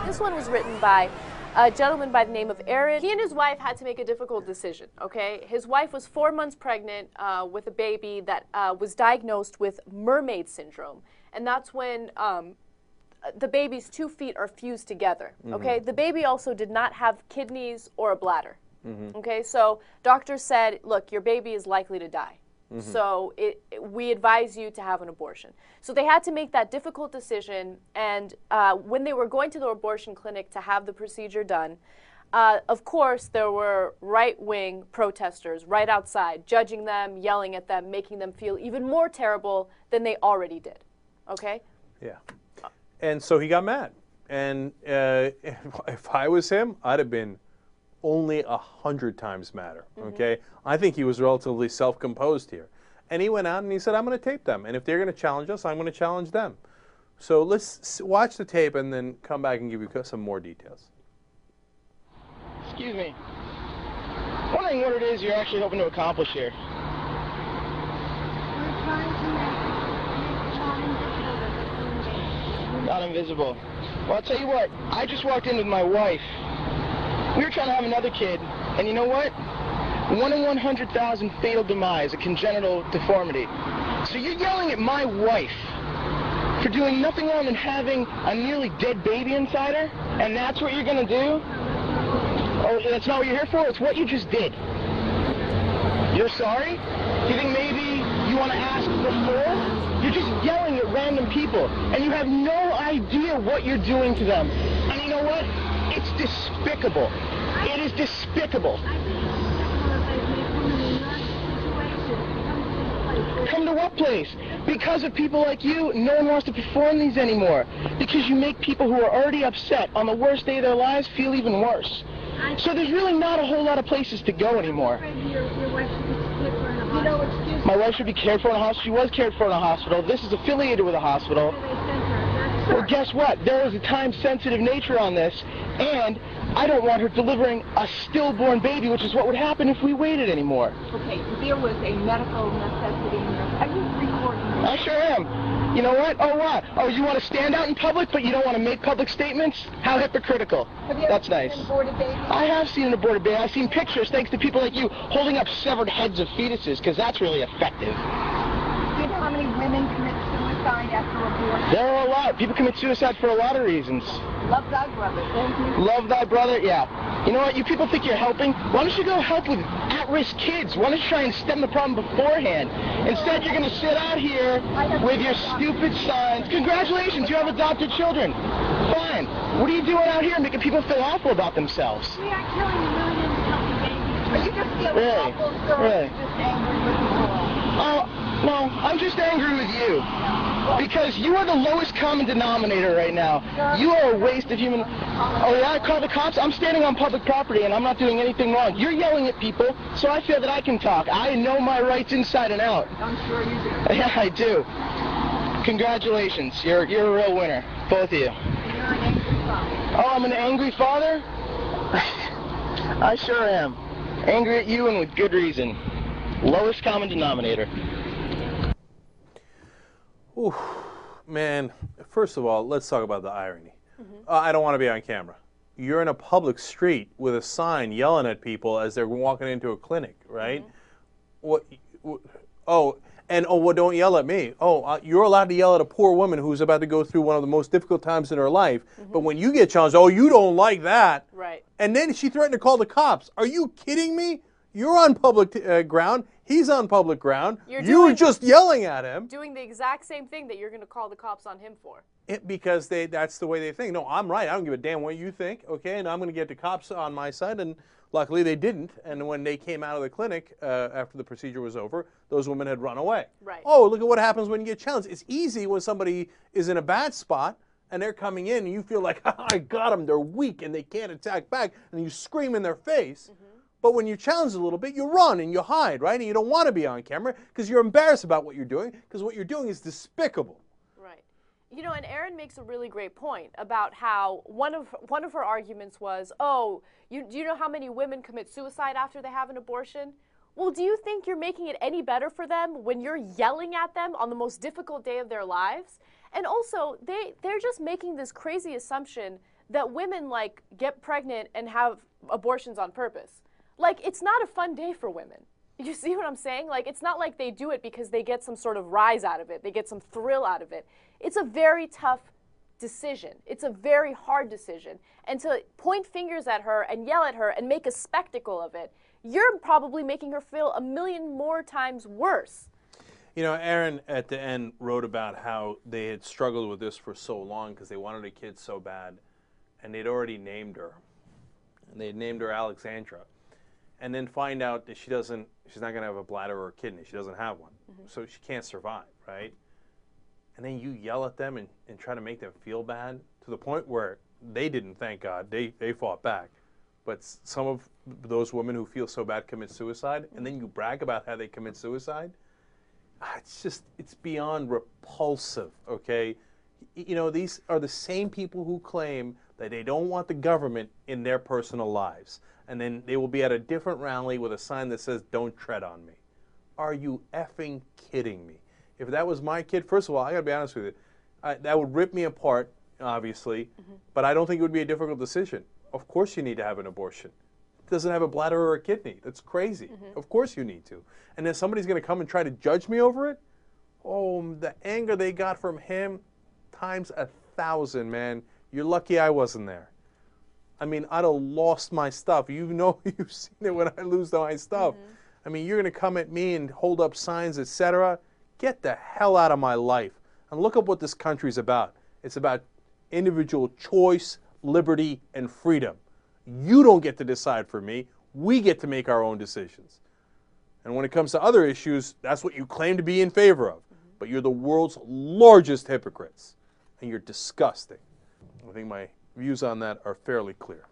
This one was written by a gentleman by the name of Aaron. He and his wife had to make a difficult decision, okay? His wife was 4 months pregnant with a baby that was diagnosed with mermaid syndrome. And that's when the baby's 2 feet are fused together, okay? The baby also did not have kidneys or a bladder, okay? So doctors said, look, your baby is likely to die. So we advise you to have an abortion. So they had to make that difficult decision, and when they were going to the abortion clinic to have the procedure done, of course there were right-wing protesters right outside, judging them, yelling at them, making them feel even more terrible than they already did, okay? Yeah. And so he got mad. And if I was him, I'd have been only 100 times madder, okay? I think he was relatively self-composed here. And he went out and he said, I'm going to tape them. And if they're going to challenge us, I'm going to challenge them. So let's watch the tape and then come back and give you some more details. Excuse me. Wondering what it is you're actually hoping to accomplish here. We're trying to make Not invisible. Well, I'll tell you what. I just walked in with my wife. We were trying to have another kid, and you know what? 1 in 100,000 fatal demise, a congenital deformity. So you're yelling at my wife for doing nothing wrong than having a nearly dead baby inside her, and that's what you're going to do? Oh, that's not what you're here for? It's what you just did. You're sorry? Do you think maybe you want to ask before? You're just yelling at random people, and you have no idea what you're doing to them. And you know what? It's despicable. It is despicable. Come to what place? Because of people like you, no one wants to perform these anymore. Because you make people who are already upset on the worst day of their lives feel even worse. So there's really not a whole lot of places to go anymore. My wife should be cared for in a hospital. She was cared for in a hospital. This is affiliated with a hospital. Well, guess what? There is a time-sensitive nature on this, and I don't want her delivering a stillborn baby, which is what would happen if we waited anymore. Okay, there was a medical necessity in this. Are you recording? I sure am. You know what? Oh, what? Oh, you want to stand out in public, but you don't want to make public statements? How hypocritical. Have you That's ever nice. seen an aborted baby? I have seen an aborted baby. I've seen pictures, thanks to people like you, holding up severed heads of fetuses, because that's really effective. Do you know how many women commit suicide after abortion? There are a lot. People commit suicide for a lot of reasons. Love thy brother. Thank you. Love thy brother? Yeah. You know what? You people think you're helping? Why don't you go help with at-risk kids? Why don't you try and stem the problem beforehand? Instead, you're going to sit out here with your stupid signs. Congratulations, you have adopted children. Fine. What are you doing out here making people feel awful about themselves? We are killing millions of healthy babies. Are you just feeling Really? awful, sir? Really? Just angry with the world? Oh, no, I'm just angry with you. Because you are the lowest common denominator right now. You are a waste of human... Oh, yeah, I call the cops? I'm standing on public property and I'm not doing anything wrong. You're yelling at people, so I feel that I can talk. I know my rights inside and out. I'm sure you do. Yeah, I do. Congratulations. You're a real winner. Both of you. You're an angry father. Oh, I'm an angry father? I sure am. Angry at you and with good reason. Lowest common denominator. Ooh, man, first of all, let's talk about the irony. I don't want to be on camera. You're in a public street with a sign yelling at people as they're walking into a clinic, right? Well, don't yell at me. Oh, you're allowed to yell at a poor woman who's about to go through one of the most difficult times in her life. But when you get challenged, oh, you don't like that. Right. And then she threatened to call the cops. Are you kidding me? You're on public ground. He's on public ground. You were just yelling at him. Doing the exact same thing that you're going to call the cops on him for. Because that's the way they think. No, I'm right. I don't give a damn what you think, okay? And I'm going to get the cops on my side. And luckily they didn't. And when they came out of the clinic after the procedure was over, those women had run away. Right. Oh, look at what happens when you get challenged. It's easy when somebody is in a bad spot and they're coming in and you feel like, I got them, they're weak and they can't attack back. And you scream in their face. But when you're challenged a little bit, you run and you hide, right? And you don't want to be on camera because you're embarrassed about what you're doing because what you're doing is despicable. Right. You know, and Erin makes a really great point about how one of her arguments was, oh, do you know how many women commit suicide after they have an abortion? Well, do you think you're making it any better for them when you're yelling at them on the most difficult day of their lives? And also, they're just making this crazy assumption that women, like, get pregnant and have abortions on purpose. Like, it's not a fun day for women. You see what I'm saying? Like, it's not like they do it because they get some sort of rise out of it. They get some thrill out of it. It's a very tough decision. It's a very hard decision. And to point fingers at her and yell at her and make a spectacle of it, you're probably making her feel a million more times worse. You know, Aaron at the end wrote about how they had struggled with this for so long because they wanted a kid so bad, and they'd already named her. And they had named her Alexandra. And then find out that she's not going to have a bladder or a kidney. She doesn't have one. So she can't survive, right? And then you yell at them and try to make them feel bad to the point where they didn't, thank God. They fought back. But some of those women who feel so bad commit suicide, and then you brag about how they commit suicide. It's beyond repulsive, okay? You know, these are the same people who claim that they don't want the government in their personal lives. And then they will be at a different rally with a sign that says, "Don't tread on me." Are you effing kidding me? If that was my kid, first of all, I got to be honest with you, that would rip me apart, obviously, but I don't think it would be a difficult decision. Of course you need to have an abortion. It doesn't have a bladder or a kidney. That's crazy. Of course you need to. And then somebody's going to come and try to judge me over it? Oh, the anger they got from him times 1,000, man. You're lucky I wasn't there. I mean, I'd have lost my stuff. You know, you've seen it when I lose my stuff. I mean, you're going to come at me and hold up signs, etc. Get the hell out of my life. And look at what this country's about. It's about individual choice, liberty, and freedom. You don't get to decide for me. We get to make our own decisions. And when it comes to other issues, that's what you claim to be in favor of. But you're the world's largest hypocrites. And you're disgusting. I think my views on that are fairly clear.